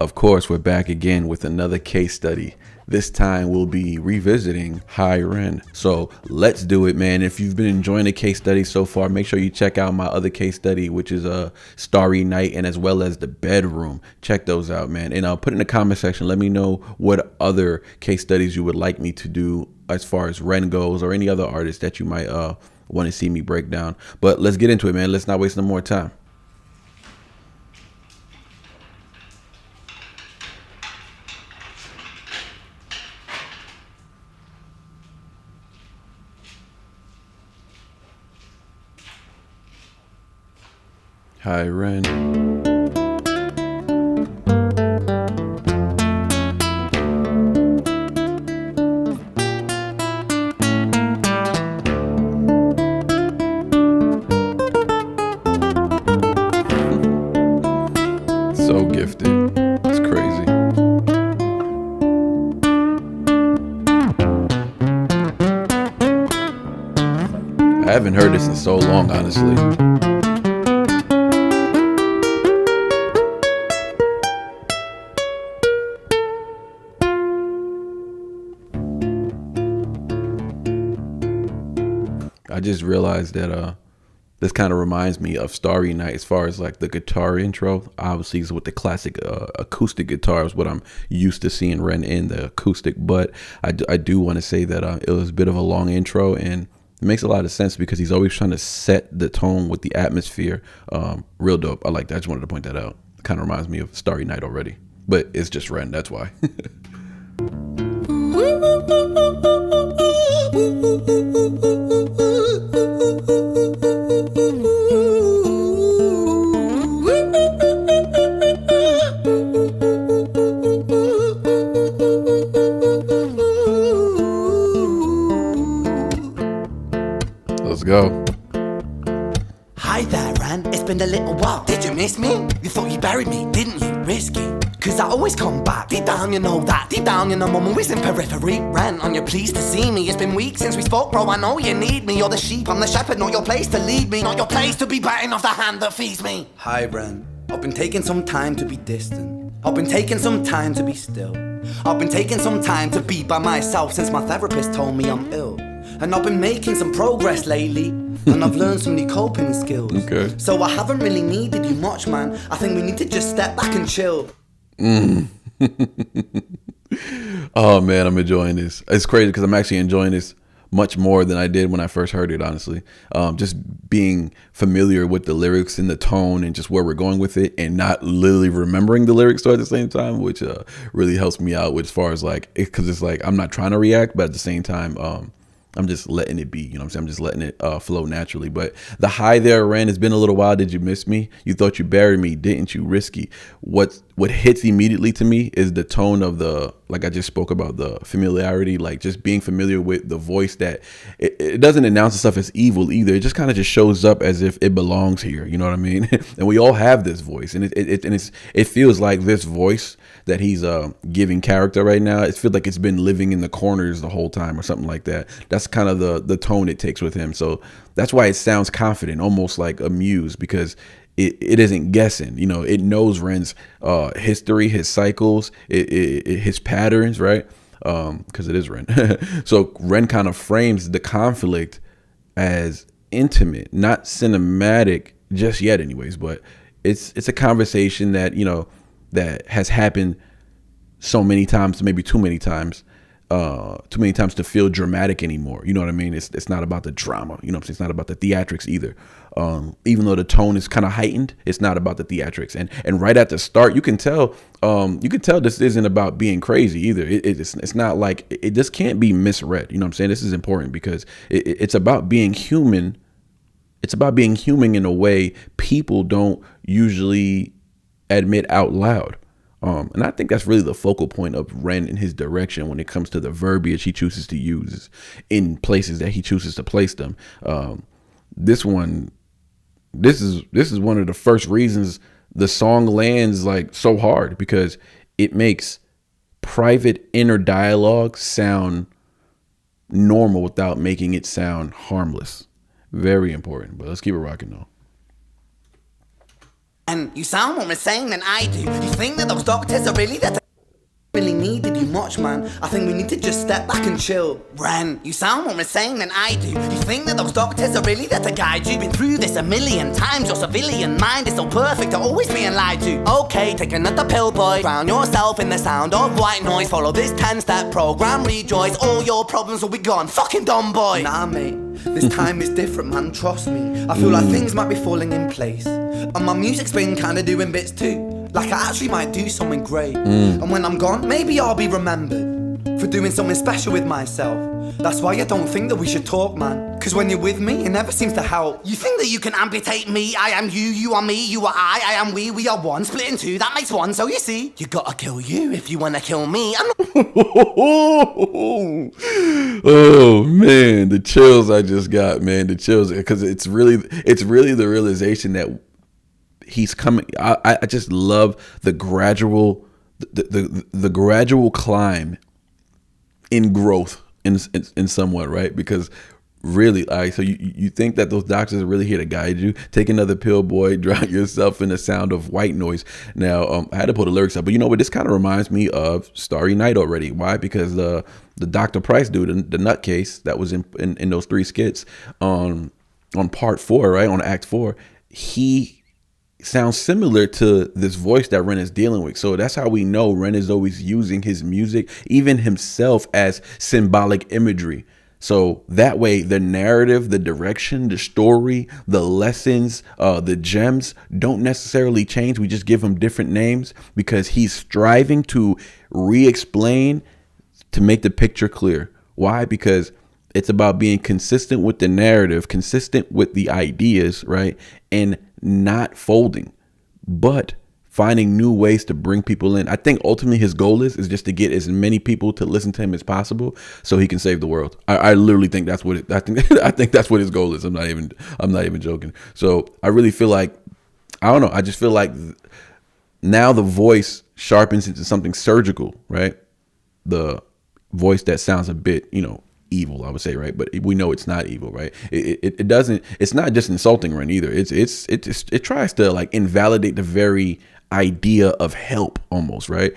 Of course, we're back again with another case study. This time we'll be revisiting High Ren. So let's do it, man. If you've been enjoying the case study so far, make sure you check out my other case study, which is a Starry Night, and as well as The Bedroom. Check those out, man. And put in the comment section, let me know what other case studies you would like me to do as far as Ren goes, or any other artists that you might want to see me break down. But let's get into it, man. Let's not waste no more time. Hi, Ren. So gifted. It's crazy. I haven't heard this in so long, honestly. I just realized that this kind of reminds me of Starry Night as far as like the guitar intro. Obviously, it's with the classic acoustic guitar is what I'm used to seeing Ren in, the acoustic. But I do want to say that it was a bit of a long intro, and it makes a lot of sense because he's always trying to set the tone with the atmosphere. Real dope. I like that. I just wanted to point that out. It kind of reminds me of Starry Night already, but it's just Ren. That's why. Let's go. Hi there, Ren. It's been a little while. Did you miss me? You thought you buried me, didn't you? Risky. Cause I always come back. Deep down, you know that. Deep down, you know I'm always in periphery. Ren, on your pleased to see me. It's been weeks since we spoke, bro. I know you need me. You're the sheep, I'm the shepherd. Not your place to lead me. Not your place to be biting off the hand that feeds me. Hi, Ren. I've been taking some time to be distant. I've been taking some time to be still. I've been taking some time to be by myself since my therapist told me I'm ill. And I've been making some progress lately, and I've learned some new coping skills. Okay. So I haven't really needed you much, man. I think we need to just step back and chill. Oh man, I'm enjoying this. It's crazy because I'm actually enjoying this much more than I did when I first heard it, honestly. Just being familiar with the lyrics and the tone and just where we're going with it, and not literally remembering the lyrics at the same time, which really helps me out with as far as like, because it's like I'm not trying to react, but at the same time, I'm just letting it be, you know what I'm saying? I'm just letting it flow naturally. But the hi there, Ren, it's been a little while. Did you miss me? You thought you buried me, didn't you? Risky. What hits immediately to me is the tone of the, like I just spoke about, the familiarity, like just being familiar with the voice that it doesn't announce itself as evil either. It just kind of just shows up as if it belongs here. You know what I mean? And we all have this voice, and it feels like this voice that he's giving character right now, it feels like it's been living in the corners the whole time or something like that. That's kind of the tone it takes with him. So that's why it sounds confident, almost like amused, because it isn't guessing. You know, it knows Ren's history, his cycles, his patterns, right? Because it is Ren. So Ren kind of frames the conflict as intimate, not cinematic just yet anyways, but it's a conversation that, you know, that has happened so many times, maybe too many times to feel dramatic anymore. You know what I mean? It's not about the drama. You know what I'm saying? It's not about the theatrics either. Even though the tone is kind of heightened, it's not about the theatrics. And right at the start, you can tell this isn't about being crazy either. It's not like it just can't be misread. You know what I'm saying? This is important because it's about being human. It's about being human in a way people don't usually admit out loud. And I think that's really the focal point of Ren and his direction when it comes to the verbiage he chooses to use in places that he chooses to place them. This is one of the first reasons the song lands like so hard, because it makes private inner dialogue sound normal without making it sound harmless. Very important. But let's keep it rocking though. And you sound more insane than I do. You think that those doctors are really that really needed you much, man. I think we need to just step back and chill. Ren, you sound more insane than I do. You think that those doctors are really there to guide you? Been through this a million times. Your civilian mind is so perfect to always being lied to. Okay, take another pill, boy. Drown yourself in the sound of white noise. Follow this 10-step program, rejoice. All your problems will be gone. Fucking dumb boy. Nah, mate. This time is different, man. Trust me. I feel like things might be falling in place. And my music's been kinda doing bits too. Like I actually might do something great. And when I'm gone, maybe I'll be remembered for doing something special with myself. That's why I don't think that we should talk, man. Cause when you're with me, it never seems to help. You think that you can amputate me? I am you, you are me, you are I am we are one. Split in two, that makes one. So you see, you gotta kill you if you wanna kill me. I'm not Oh man, the chills I just got, man. The chills, because it's really the realization that he's coming. I just love the gradual the gradual climb in growth in somewhat, right? Because really, so you think that those doctors are really here to guide you? Take another pill, boy. Drown yourself in the sound of white noise. Now, I had to pull the lyrics up, but you know what? This kind of reminds me of Starry Night already. Why? Because the Dr. Price dude, the nutcase that was in those 3 skits on part 4, right, on Act 4, he sounds similar to this voice that Ren is dealing with. So that's how we know Ren is always using his music, even himself, as symbolic imagery. So that way, the narrative, the direction, the story, the lessons, the gems don't necessarily change. We just give him different names because he's striving to re-explain, to make the picture clear. Why? Because it's about being consistent with the narrative, consistent with the ideas, right? And not folding, but finding new ways to bring people in. I think ultimately his goal is just to get as many people to listen to him as possible so he can save the world. I literally think that's what I think that's what his goal is. I'm not even joking. So I really feel like, I don't know. I just feel like now the voice sharpens into something surgical, right? The voice that sounds a bit, evil, I would say, right? But we know it's not evil, right? It doesn't. It's not just insulting Ren either. It tries to like invalidate the very idea of help, almost, right?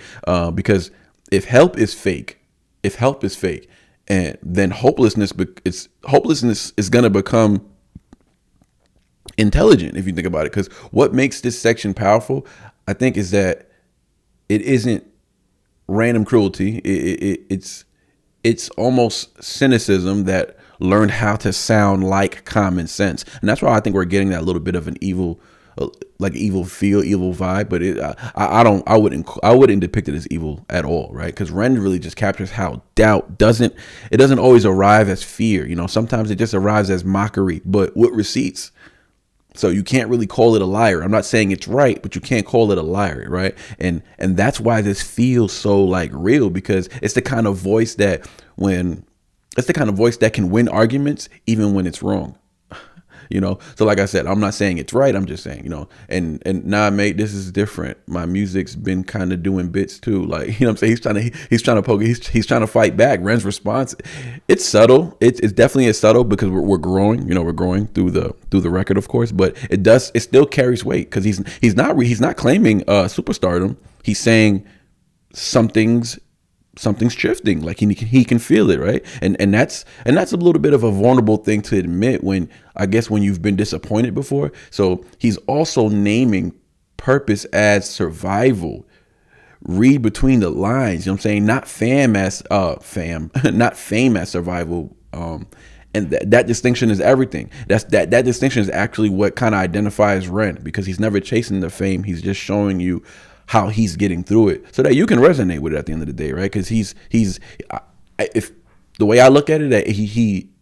Because if help is fake, and then hopelessness is gonna become intelligent, if you think about it. Because what makes this section powerful, I think, is that it isn't random cruelty. It's almost cynicism that learned how to sound like common sense. And that's why I think we're getting that little bit of an evil, evil feel, evil vibe. But I wouldn't depict it as evil at all, right? Because Ren really just captures how doubt doesn't always arrive as fear. Sometimes it just arrives as mockery, but with receipts. So you can't really call it a liar. I'm not saying it's right, but you can't call it a liar, right? And that's why this feels so like real, because it's the kind of voice that can win arguments even when it's wrong. So like I said, I'm not saying it's right. I'm just saying, and nah, mate, this is different. My music's been kind of doing bits too. Like, what I'm saying? He's trying to poke, he's trying to fight back. Ren's response, it's subtle. It's definitely subtle because we're growing, we're growing through the record, of course, but it still carries weight because he's not claiming superstardom. He's saying something's shifting, like he can feel it, right? And that's a little bit of a vulnerable thing to admit when you've been disappointed before. So he's also naming purpose as survival. Read between the lines, what I'm saying? Not fame as survival. And that distinction is everything. That distinction is actually what kind of identifies Ren, because he's never chasing the fame. He's just showing you how he's getting through it so that you can resonate with it at the end of the day, right? Because if the way I look at it,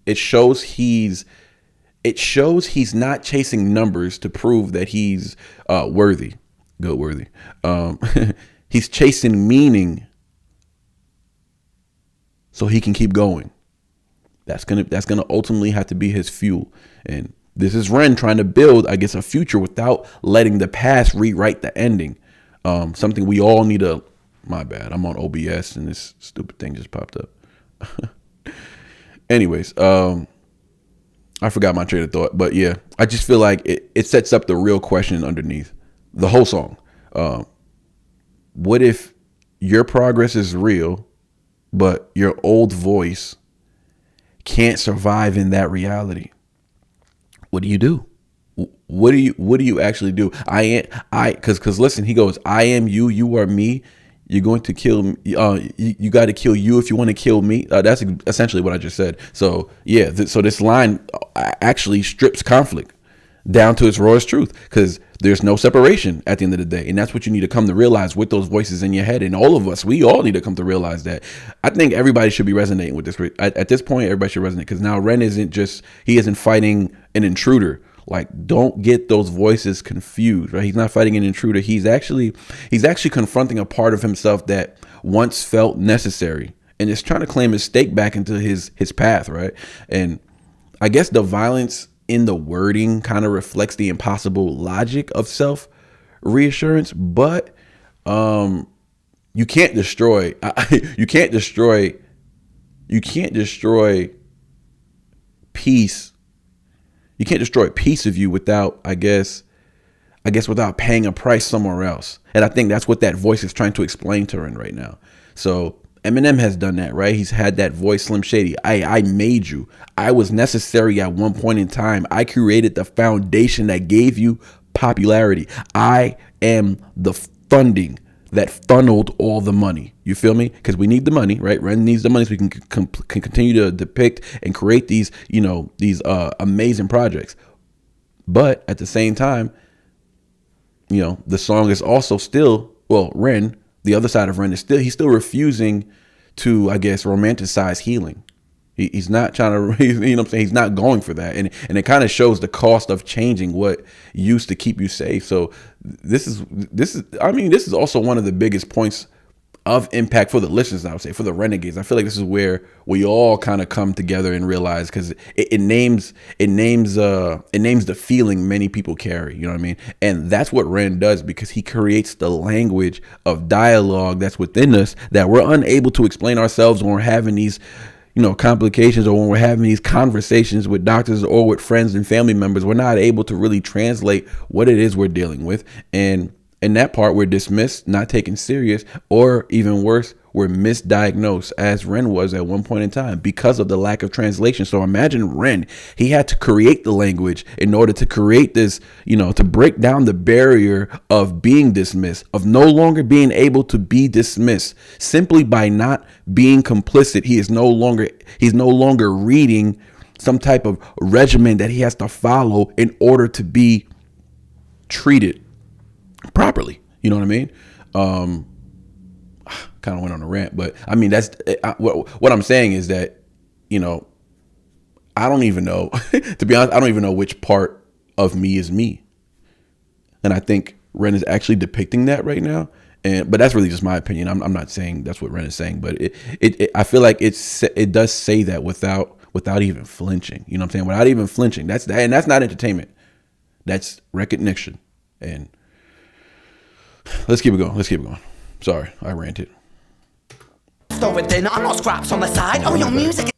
it shows he's not chasing numbers to prove that he's worthy. He's chasing meaning so he can keep going. That's gonna ultimately have to be his fuel. And this is Ren trying to build, a future without letting the past rewrite the ending. Something we all need to. My bad. I'm on OBS and this stupid thing just popped up. Anyways, I forgot my train of thought, but yeah, I just feel like it sets up the real question underneath. the whole song. What if your progress is real, but your old voice can't survive in that reality? What do you do? What do you actually do? Because listen, he goes, I am you, you are me. You're going to kill me. You got to kill you if you want to kill me. That's essentially what I just said. So yeah, so this line actually strips conflict down to its rawest truth, because there's no separation at the end of the day. And that's what you need to come to realize with those voices in your head. And all of us, we all need to come to realize that. I think everybody should be resonating with this. At this point, everybody should resonate, because now Ren he isn't fighting an intruder. Like, don't get those voices confused, right? He's not fighting an intruder. He's actually confronting a part of himself that once felt necessary, and is trying to claim his stake back into his path, right? And I guess the violence in the wording kind of reflects the impossible logic of self reassurance, but you can't destroy peace. You can't destroy a piece of you without, I guess without paying a price somewhere else. And I think that's what that voice is trying to explain to Ren right now. So Eminem has done that, right? He's had that voice, Slim Shady. I made you. I was necessary at one point in time. I created the foundation that gave you popularity. I am the funding that funneled all the money. You feel me? Because we need the money, right? Ren needs the money so we can continue to depict and create these amazing projects. But at the same time, the song is also still, Ren, the other side of Ren is he's still refusing to, I guess, romanticize healing. He's not trying to, he's not going for that. And it kind of shows the cost of changing what used to keep you safe. So this is also one of the biggest points of impact for the listeners, I would say, for the renegades. I feel like this is where we all kind of come together and realize, because it names the feeling many people carry, you know what I mean? And that's what Ren does, because he creates the language of dialogue that's within us that we're unable to explain ourselves when we're having these complications, or when we're having these conversations with doctors or with friends and family members. We're not able to really translate what it is we're dealing with. And in that part, we're dismissed, not taken serious, or even worse, we're misdiagnosed, as Ren was at one point in time, because of the lack of translation. So imagine Ren, he had to create the language in order to create this, to break down the barrier of being dismissed, of no longer being able to be dismissed simply by not being complicit. He's no longer reading some type of regimen that he has to follow in order to be treated properly. You know what I mean? Kind of went on a rant, but I mean, what I'm saying is that, I don't even know, to be honest, I don't even know which part of me is me. And I think Ren is actually depicting that right now. But that's really just my opinion. I'm not saying that's what Ren is saying, but I feel like it does say that without even flinching. You know what I'm saying? Without even flinching. That's not entertainment. That's recognition. And let's keep it going. Sorry, I ranted. With dinner, I'm not scraps on the side. Oh, your music.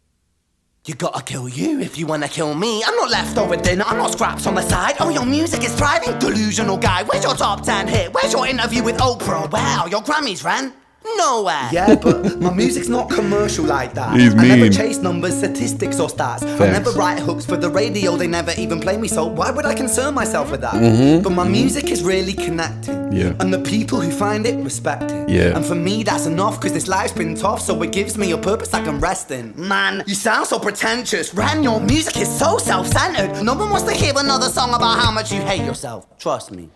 You gotta kill you if you wanna kill me. I'm not leftover dinner, I'm not scraps on the side. Oh, your music is thriving, delusional guy. Where's your top 10 hit? Where's your interview with Oprah? Wow, your Grammys ran nowhere. Yeah, but my music's not commercial like that. He's I never mean. chase numbers, statistics or stats. Facts. I never write hooks for the radio, they never even play me, so why would I concern myself with that? But my music is really connected. Yeah. And the people who find it respect it. Yeah. And for me that's enough, cause this life's been tough, so it gives me a purpose I can rest in. Man, you sound so pretentious. Ren, your music is so self-centered. No one wants to hear another song about how much you hate yourself. Trust me.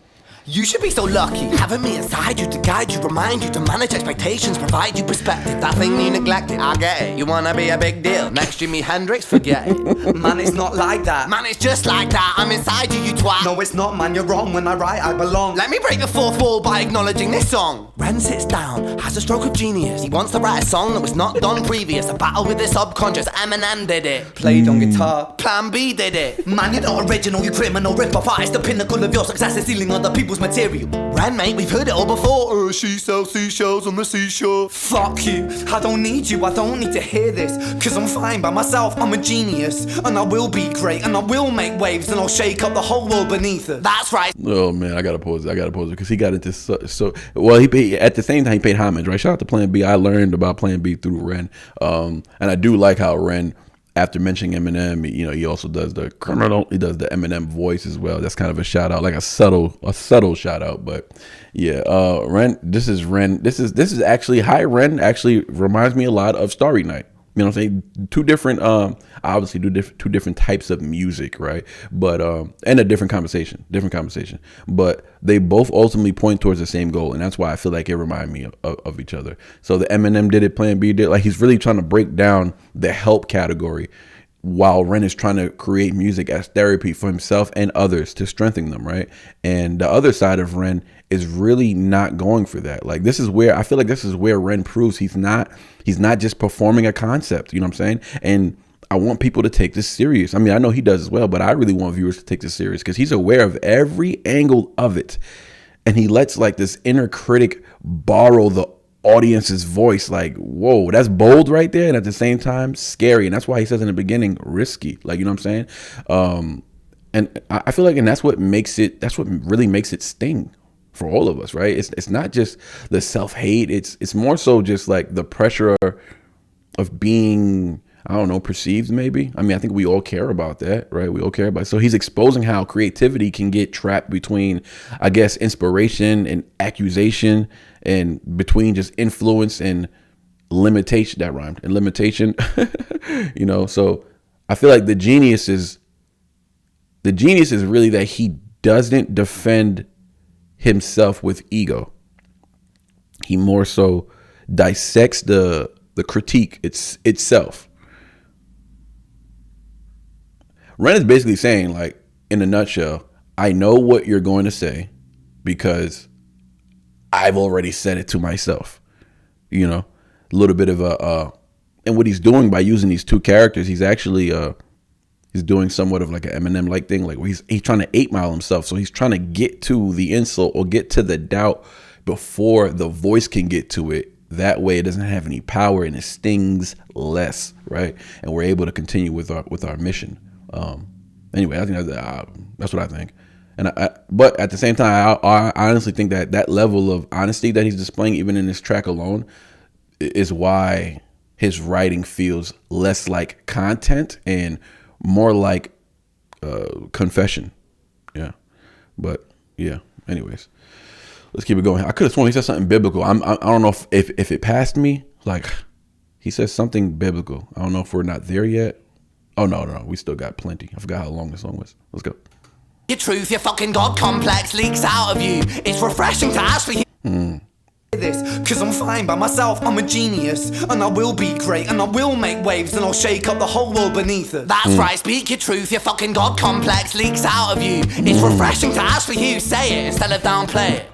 You should be so lucky having me inside you to guide you, remind you to manage expectations, provide you perspective. That thing you neglected, I get it. You wanna be a big deal. Next Jimi Hendrix, forget it. Man, it's not like that. Man, it's just like that. I'm inside you, you twat. No, it's not, man, you're wrong. When I write, I belong. Let me break the fourth wall by acknowledging this song. Ren sits down, has a stroke of genius. He wants to write a song that was not done previous. A battle with the subconscious, Eminem did it. Played on guitar. Plan B did it. Man, you're not original, you criminal rip-off artist. The pinnacle of your success is stealing other people's people's material. Ren, mate, we've heard it all before. She sells seashells on the seashore. Fuck you, I don't need you, I don't need to hear this. Cause I'm fine by myself, I'm a genius. And I will be great, and I will make waves, and I'll shake up the whole world beneath us. That's right. Oh man, I gotta pause it because he got into so well. At the same time he paid homage, right? Shout out to Plan B. I learned about Plan B through Ren, and I do like how Ren, after mentioning Eminem, he also does the criminal. He does the Eminem voice as well. That's kind of a shout out, like a subtle shout out. But yeah, Ren. This is actually Hi Ren. Actually reminds me a lot of Starry Night. You know what I'm saying? Two different, obviously two different types of music, right? But and a different conversation. But they both ultimately point towards the same goal, and that's why I feel like it reminded me of each other. So the Eminem did it, Plan B did, like he's really trying to break down the help category, while Ren is trying to create music as therapy for himself and others to strengthen them, right? And the other side of Ren is really not going for that. Like this is where Ren proves he's not just performing a concept, you know what I'm saying? And I want people to take this serious. I mean, I know he does as well, but I really want viewers to take this serious because he's aware of every angle of it. And he lets like this inner critic borrow the audience's voice. Like, whoa, that's bold right there. And at the same time, scary. And that's why he says in the beginning, risky. Like, you know what I'm saying? And I feel like, and that's what really makes it sting for all of us, right? It's not just the self-hate. It's more so just like the pressure of being, I don't know, perceived maybe. I mean, I think we all care about that, right? We all care about it. So he's exposing how creativity can get trapped between, I guess, inspiration and accusation, and between just influence and limitation. That rhymed. And limitation, so I feel like the genius is really that he doesn't defend himself with ego. He more so dissects the critique itself. Ren is basically saying, like, in a nutshell, I know what you're going to say because I've already said it to myself. A little bit of and what he's doing by using these two characters, he's actually he's doing somewhat of like an Eminem-like thing, like where he's trying to 8 Mile himself. So he's trying to get to the insult or get to the doubt before the voice can get to it. That way it doesn't have any power and it stings less, right? And we're able to continue with our mission. Anyway, I think that's what I think. But at the same time, I honestly think that level of honesty that he's displaying, even in this track alone, is why his writing feels less like content and more like confession. Yeah. But yeah, anyways, let's keep it going. I could have sworn he said something biblical. I don't know if it passed me. Like, he says something biblical. I don't know if we're not there yet. Oh, no. We still got plenty. I forgot how long this song was. Let's go. Your truth, your fucking God complex leaks out of you. It's refreshing to actually this, cause I'm fine by myself, I'm a genius. And I will be great, and I will make waves, and I'll shake up the whole world beneath us. That's right, speak your truth, your fucking God complex leaks out of you. It's refreshing to actually hear you say it instead of downplay it.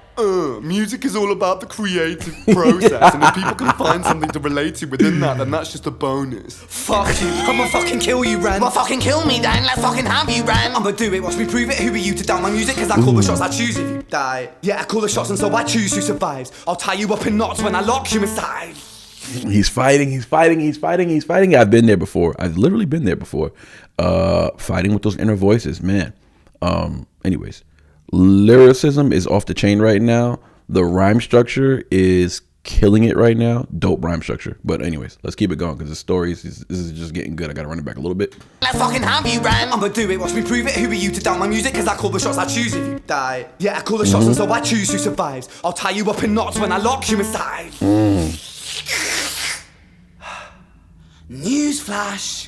Music is all about the creative process, and if people can find something to relate to within that, then that's just a bonus. Fuck you, I'ma fucking kill you, Ren. Well, fucking kill me then, let's fucking have you, Ren. I'ma do it, watch me prove it. Who are you to doubt my music? Cause I call the shots, I choose if you die. Yeah, I call the shots, and so I choose who survives. I'll tie you up in knots when I lock you inside. He's fighting. I've been there before. I've literally been there before. Fighting with those inner voices, man. Anyways. Lyricism is off the chain right now. The rhyme structure is killing it right now. Dope rhyme structure. But anyways, let's keep it going because the stories, this is just getting good. I gotta run it back a little bit. Let's fucking have you, Ren. I'ma do it, watch me prove it. Who are you to doubt my music? Cause I call the shots, I choose if you die. Yeah, I call the shots, and so I choose who survives. I'll tie you up in knots when I lock you inside. Newsflash.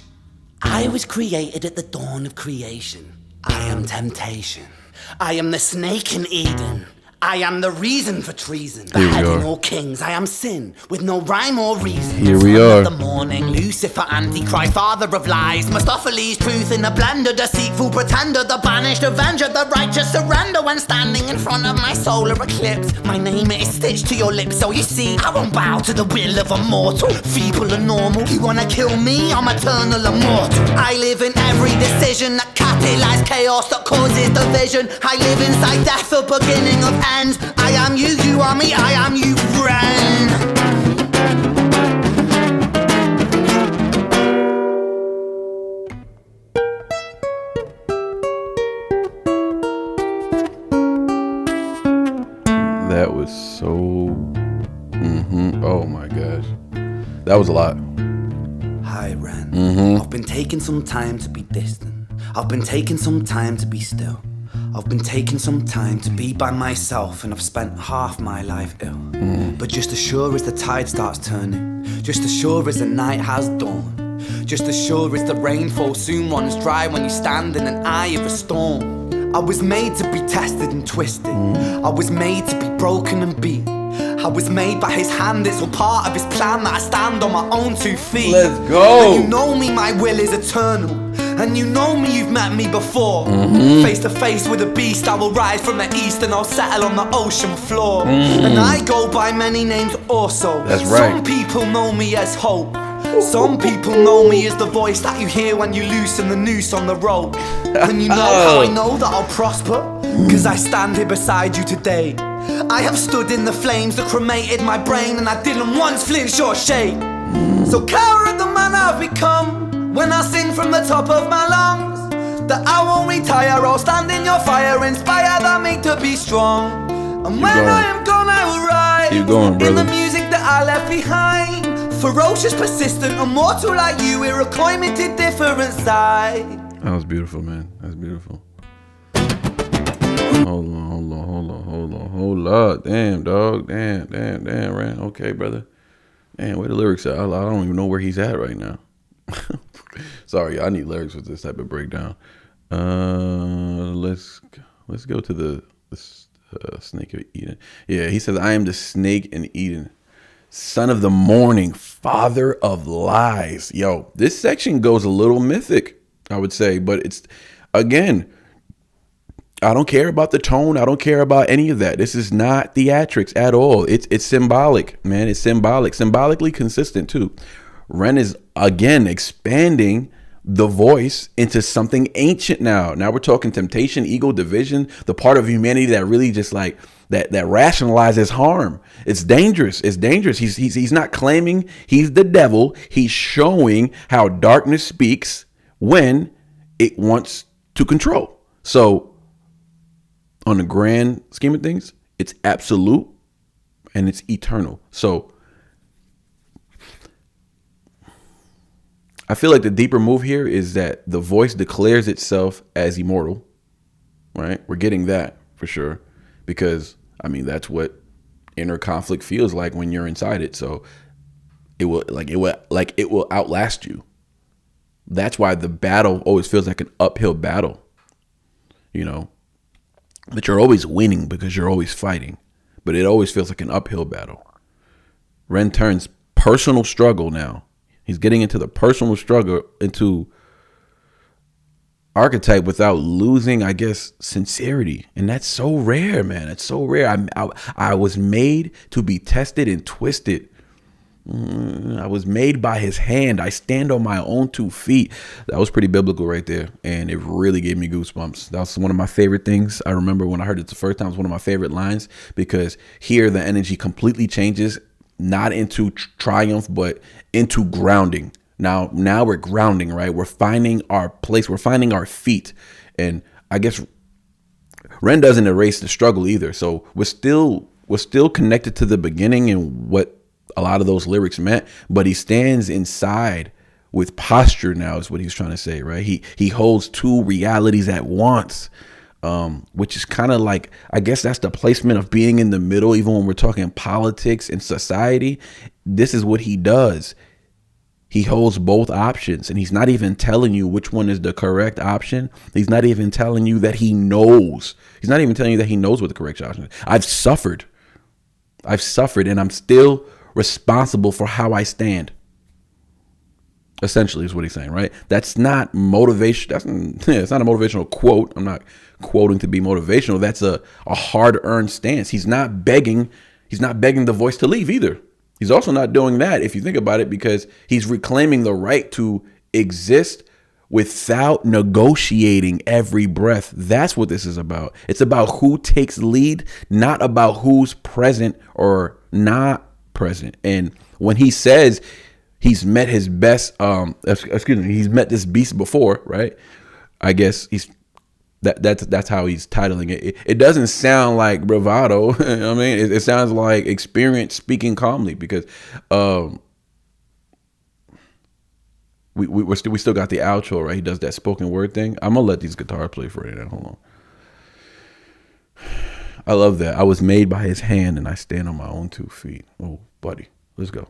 I was created at the dawn of creation. I am temptation. I am the snake in Eden. I am the reason for treason. Beheading all kings. I am sin with no rhyme or reason. Here we are. The morning, Lucifer, Antichrist, father of lies. Mephistopheles, truth in a blender. Deceitful pretender, the banished avenger. The righteous surrender when standing in front of my solar eclipse. My name is stitched to your lips, so you see I won't bow to the will of a mortal. Feeble and normal. You wanna kill me? I'm eternal immortal. I live in every decision that it lies chaos that causes division. I live inside death, the beginning of ends. I am you, you are me, I am you, friend. That was so. Oh my gosh, that was a lot. Hi, Ren. I've been taking some time to be distant. I've been taking some time to be still. I've been taking some time to be by myself, and I've spent half my life ill. But just as sure as the tide starts turning, just as sure as the night has dawned, just as sure as the rainfall soon runs dry when you stand in an eye of a storm. I was made to be tested and twisted. I was made to be broken and beat. I was made by his hand, it's all part of his plan that I stand on my own 2 feet. Let's go. And you know me, my will is eternal. And you know me, you've met me before. Face to face with a beast, I will rise from the east and I'll settle on the ocean floor. And I go by many names also. That's right. Some people know me as hope. Some people know me as the voice that you hear when you loosen the noose on the rope. And you know how I know that I'll prosper? Cause I stand here beside you today. I have stood in the flames that cremated my brain, and I didn't once flinch or shake. So coward the man I've become, when I sing from the top of my lungs, that I won't retire, I'll stand in your fire, inspired by me to be strong. And when I am gone I will rise. Keep going, in the brother. music that I left behind. Ferocious, persistent, immortal like you, we're a climate to different side. That was beautiful, man. That's beautiful. Hold on. Damn, dog. Damn, Ren. Okay, brother. Damn, where the lyrics at? I don't even know where he's at right now. Sorry, I need lyrics with this type of breakdown. Let's go to the snake of Eden. Yeah, he says, I am the snake in Eden, son of the morning, father of lies. Yo, this section goes a little mythic, I would say, but it's, again, I don't care about the tone. I don't care about any of that. This is not theatrics at all. It's symbolic, man. It's symbolic, symbolically consistent too. Ren is again expanding the voice into something ancient now. Now we're talking temptation, ego, division, the part of humanity that really just like that rationalizes harm. It's dangerous. It's dangerous. He's not claiming he's the devil. He's showing how darkness speaks when it wants to control. So on the grand scheme of things, it's absolute and it's eternal. So I feel like the deeper move here is that the voice declares itself as immortal, right? We're getting that for sure, because I mean, that's what inner conflict feels like when you're inside it. So it will outlast you. That's why the battle always feels like an uphill battle, you know, but you're always winning because you're always fighting, but it always feels like an uphill battle. Ren turns personal struggle now. He's getting into the personal struggle, into archetype without losing, I guess, sincerity. And that's so rare, man. It's so rare. I was made to be tested and twisted. I was made by his hand. I stand on my own 2 feet. That was pretty biblical right there. And it really gave me goosebumps. That was one of my favorite things. I remember when I heard it the first time, it was one of my favorite lines, because here the energy completely changes, not into triumph, but into grounding. Now we're grounding, right? We're finding our place. We're finding our feet. And I guess Ren doesn't erase the struggle either. So we're still connected to the beginning and what a lot of those lyrics meant, but he stands inside with posture now is what he's trying to say, right? He holds 2 realities at once, which is kind of like, I guess that's the placement of being in the middle. Even when we're talking politics and society, this is what he does. He holds both options, and he's not even telling you which one is the correct option. He's not even telling you that he knows. He's not even telling you that he knows what the correct option is. I've suffered, and I'm still responsible for how I stand. Essentially is what he's saying, right? That's not motivation. It's not a motivational quote. I'm not quoting to be motivational. That's a hard-earned stance. He's not begging the voice to leave either. He's also not doing that, if you think about it, because he's reclaiming the right to exist without negotiating every breath. That's what this is about. It's about who takes lead, not about who's present or not present. And when he says he's met his best, he's met this beast before, right? I guess that's how he's titling it. It doesn't sound like bravado. I mean, it sounds like experience speaking calmly, because we still got the outro, right? He does that spoken word thing. I'm gonna let these guitars play for you now. Hold on. I love that. I was made by his hand and I stand on my own 2 feet. Oh, buddy, let's go.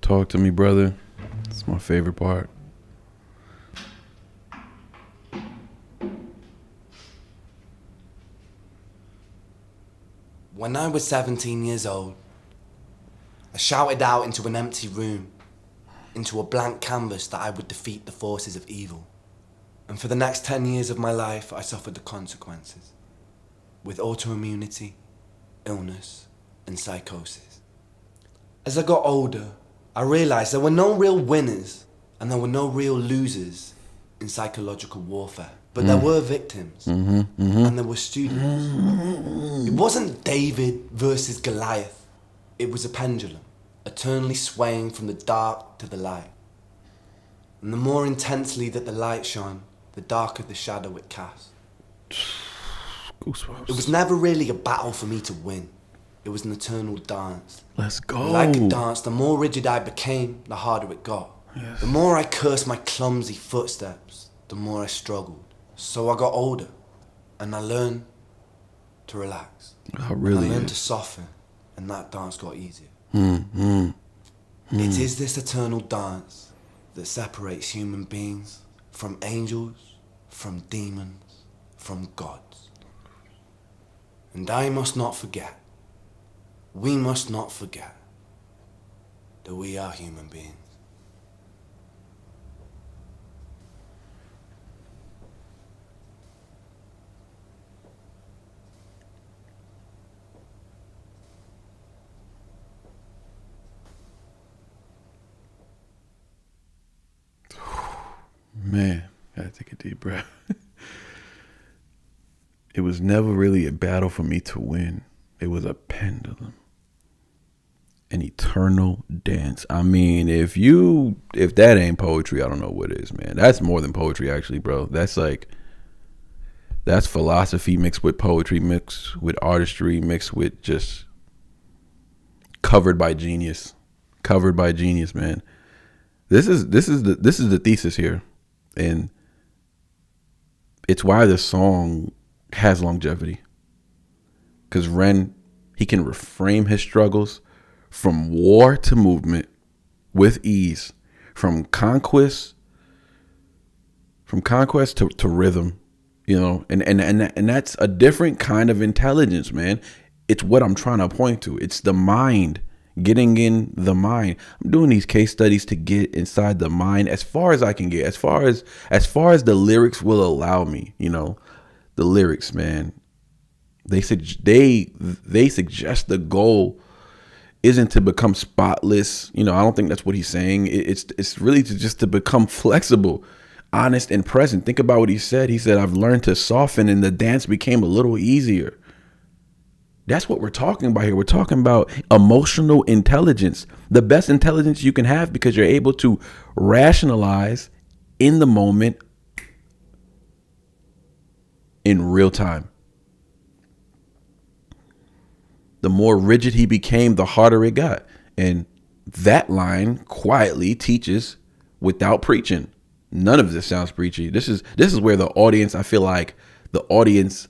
Talk to me, brother. It's my favorite part. When I was 17 years old, I shouted out into an empty room, into a blank canvas, that I would defeat the forces of evil. And for the next 10 years of my life, I suffered the consequences, with autoimmunity, illness, and psychosis. As I got older, I realized there were no real winners and there were no real losers in psychological warfare. But there were victims and there were students. It wasn't David versus Goliath. It was a pendulum, eternally swaying from the dark to the light. And the more intensely that the light shone, the darker the shadow it cast. Goosebumps. It was never really a battle for me to win. It was an eternal dance. Let's go. Like a dance, the more rigid I became, the harder it got. Yes. The more I cursed my clumsy footsteps, the more I struggled. So I got older, and I learned to relax. I really and I learned is. to soften, and that dance got easier. It It is this eternal dance that separates human beings from angels, from demons, from gods. And I must not forget, we must not forget, that we are human beings. Man, gotta take a deep breath. It was never really a battle for me to win. It was a pendulum. An eternal dance. I mean, if that ain't poetry, I don't know what is, man. That's more than poetry, actually, bro. That's philosophy mixed with poetry, mixed with artistry, mixed with just covered by genius. Covered by genius, man. This is the thesis here. And it's why the song has longevity. Because Ren, he can reframe his struggles from war to movement with ease, from conquest to rhythm, you know, and that's a different kind of intelligence, man. It's what I'm trying to point to. It's the mind. Getting in the mind. I'm doing these case studies to get inside the mind as far as I can get, as far as the lyrics will allow me. You know, the lyrics, man. They suggest the goal isn't to become spotless. You know, I don't think that's what he's saying. It's really to become flexible, honest, and present. Think about what he said. He said, "I've learned to soften, and the dance became a little easier." That's what we're talking about here. We're talking about emotional intelligence, the best intelligence you can have, because you're able to rationalize in the moment, in real time. The more rigid he became, the harder it got. And that line quietly teaches without preaching. None of this sounds preachy. This is where the audience, I feel like the audience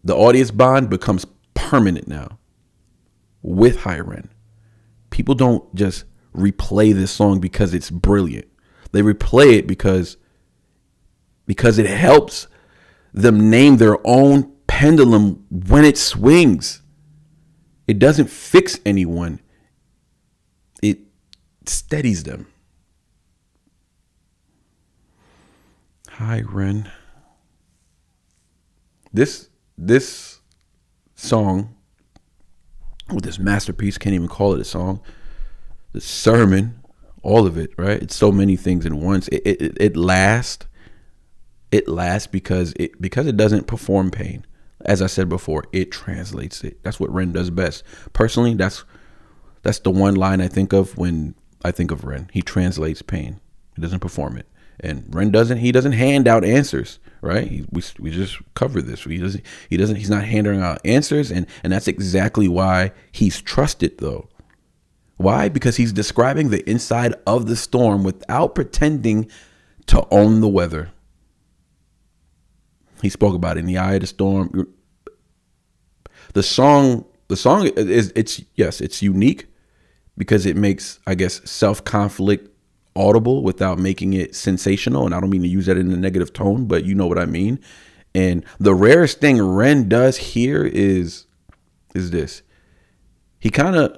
The audience bond becomes permanent now with High Ren. People don't just replay this song because it's brilliant. They replay it because it helps them name their own pendulum when it swings. It doesn't fix anyone. It steadies them. High Ren. This song, with this masterpiece, can't even call it a song. The sermon, all of it, right? It's so many things in once. It lasts. It lasts because it doesn't perform pain. As I said before, it translates it. That's what Ren does best. Personally, that's the one line I think of when I think of Ren. He translates pain. He doesn't perform it. And Ren doesn't hand out answers, right? We just covered this. He's not handing out answers, and that's exactly why he's trusted though. Why? Because he's describing the inside of the storm without pretending to own the weather. He spoke about it in the eye of the storm. The song it's unique because it makes, I guess, self-conflict audible without making it sensational. And I don't mean to use that in a negative tone, but you know what I mean. And the rarest thing Ren does here is this. He kind of,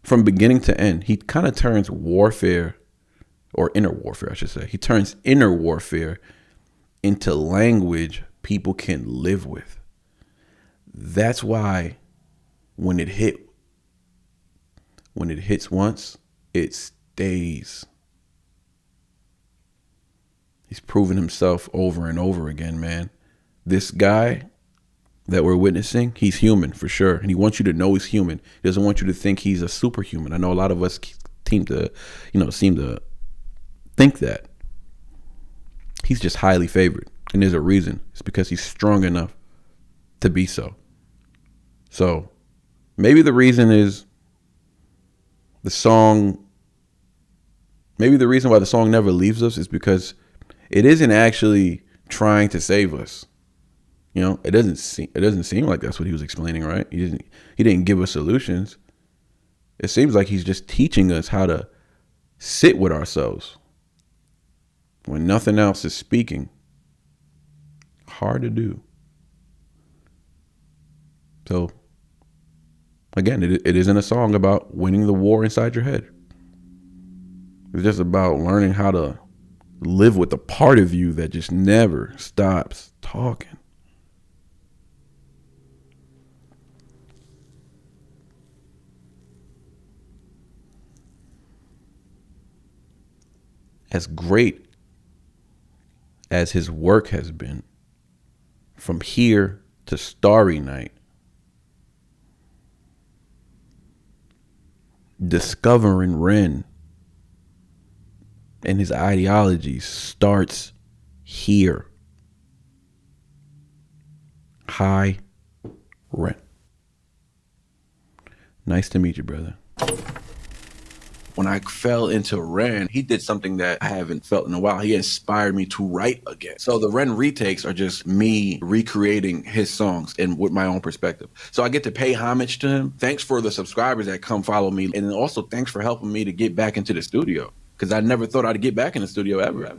from beginning to end, he kind of turns warfare, or inner warfare, I should say. He turns inner warfare into language people can live with. That's why when it hits once, it stays. He's proven himself over and over again, man. This guy that we're witnessing, he's human for sure. And he wants you to know he's human. He doesn't want you to think he's a superhuman. I know a lot of us seem to think that. He's just highly favored. And there's a reason. It's because he's strong enough to be so. So maybe the reason is maybe the reason why the song never leaves us is because it isn't actually trying to save us. You know, it doesn't seem like that's what he was explaining, right? He didn't give us solutions. It seems like he's just teaching us how to sit with ourselves when nothing else is speaking. Hard to do. So, again, it isn't a song about winning the war inside your head. It's just about learning how to live with the part of you that just never stops talking. As great as his work has been, from here to Starry Night, discovering Ren and his ideology starts here. High Ren. Nice to meet you, brother. When I fell into Ren, he did something that I haven't felt in a while. He inspired me to write again. So the Ren retakes are just me recreating his songs and with my own perspective. So I get to pay homage to him. Thanks for the subscribers that come follow me. And also thanks for helping me to get back into the studio, because I never thought I'd get back in the studio ever.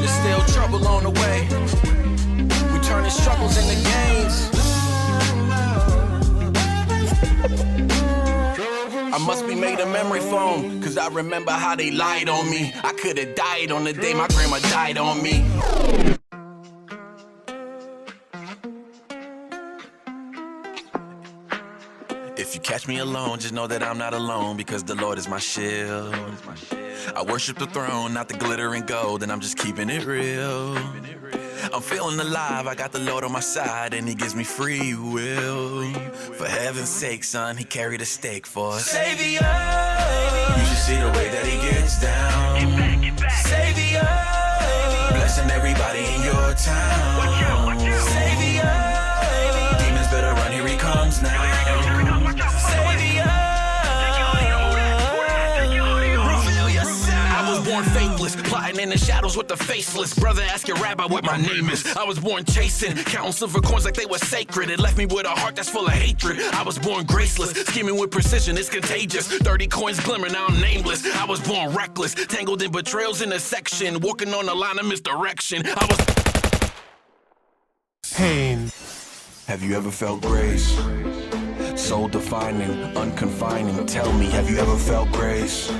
There's still trouble on the way. We turning struggles into gains. I must be made a memory foam, cause I remember how they lied on me. I could've died on the day my grandma died on me. If you catch me alone, just know that I'm not alone, because the Lord is my shield. I worship the throne, not the glitter and gold, and I'm just keeping it real. I'm feeling alive, I got the Lord on my side, and he gives me free will. For heaven's sake, son, he carried a stake for us. Savior, you should see the way that he gets down. Savior, blessing everybody in your town. Savior, demons better run, here he comes now. Savior. ageless, plotting in the shadows with the faceless. Brother, ask your rabbi what my name is. I was born chasing, counting silver coins like they were sacred. It left me with a heart that's full of hatred. I was born graceless, scheming with precision, it's contagious. 30 coins glimmer, now I'm nameless. I was born reckless, tangled in betrayals in a section, walking on the line of misdirection. I was pain. Have you ever felt grace? Soul defining, unconfining. Tell me, have you ever felt grace?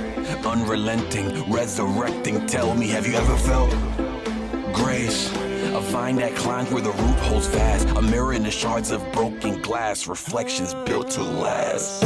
Unrelenting, resurrecting. Tell me, have you ever felt grace? A vine that climbs where the root holds fast. A mirror in the shards of broken glass. Reflections built to last.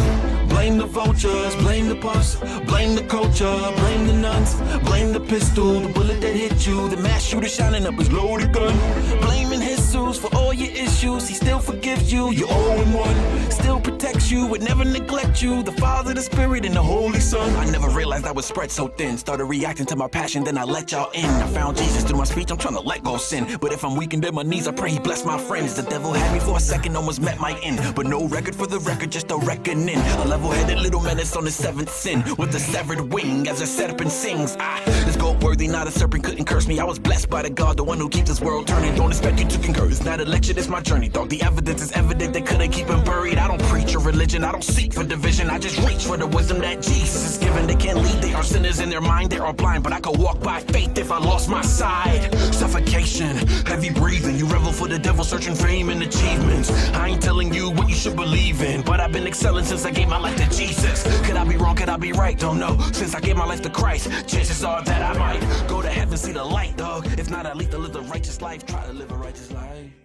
Blame the vultures, blame the puffs, blame the culture, blame the nuns, blame the pistol, the bullet that hit you, the mass shooter shining up his loaded gun. Blaming Jesus for all your issues, he still forgives you, you're all in one. Still protects you, would never neglect you, the Father, the Spirit, and the Holy Son. I never realized I would spread so thin, started reacting to my passion, then I let y'all in. I found Jesus through my speech, I'm trying to let go sin, but if I'm weakened at my knees, I pray he bless my friends. The devil had me for a second, almost met my end, but no record for the record, just a reckoning. A level-headed little menace on the seventh sin, with a severed wing as a serpent sings. It's gold worthy, not a serpent couldn't curse me. I was blessed by the God, the one who keeps this world turning. Don't expect you to concur, it's not a lecture, it's my journey, dog. The evidence is evident, they couldn't keep him buried. I don't preach a religion, I don't seek for division, I just reach for the wisdom that Jesus is given. They can't lead, they are sinners in their mind, they are blind, but I could walk by faith if I lost my side. Suffocation, heavy breathing, you revel for the devil, searching fame and achievements. I ain't telling you what you should believe in, but I've been excelling since I gave my life to Jesus. Could I be wrong, could I be right? Don't know. Since I gave my life to Christ, chances are that I might go to heaven, see the light, dog. If not, at least I live a righteous life. Try to live a righteous life.